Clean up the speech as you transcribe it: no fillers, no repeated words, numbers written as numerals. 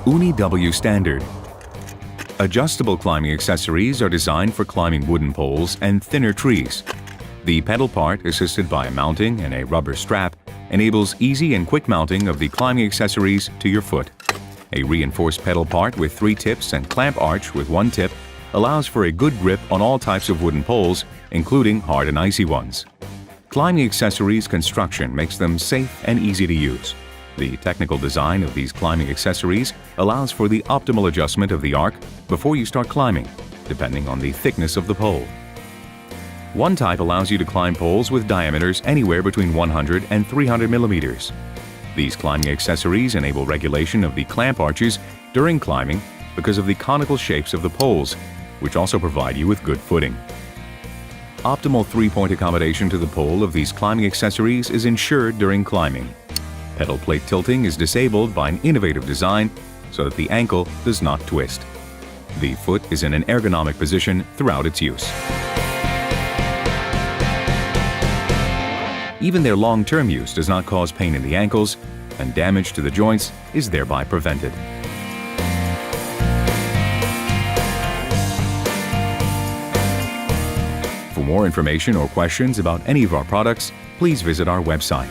Uni W Standard. Adjustable climbing accessories are designed for climbing wooden poles and thinner trees. The pedal part, assisted by a mounting and a rubber strap, enables easy and quick mounting of the climbing accessories to your foot. A reinforced pedal part with 3 tips and clamp arch with 1 tip allows for a good grip on all types of wooden poles, including hard and icy ones. Climbing accessories construction makes them safe and easy to use. The technical design of these climbing accessories allows for the optimal adjustment of the arc before you start climbing, depending on the thickness of the pole. One type allows you to climb poles with diameters anywhere between 100 and 300 millimeters. These climbing accessories enable regulation of the clamp arches during climbing because of the conical shapes of the poles, which also provide you with good footing. Optimal 3-point accommodation to the pole of these climbing accessories is ensured during climbing. Pedal plate tilting is disabled by an innovative design so that the ankle does not twist. The foot is in an ergonomic position throughout its use. Even their long-term use does not cause pain in the ankles, and damage to the joints is thereby prevented. For more information or questions about any of our products, please visit our website.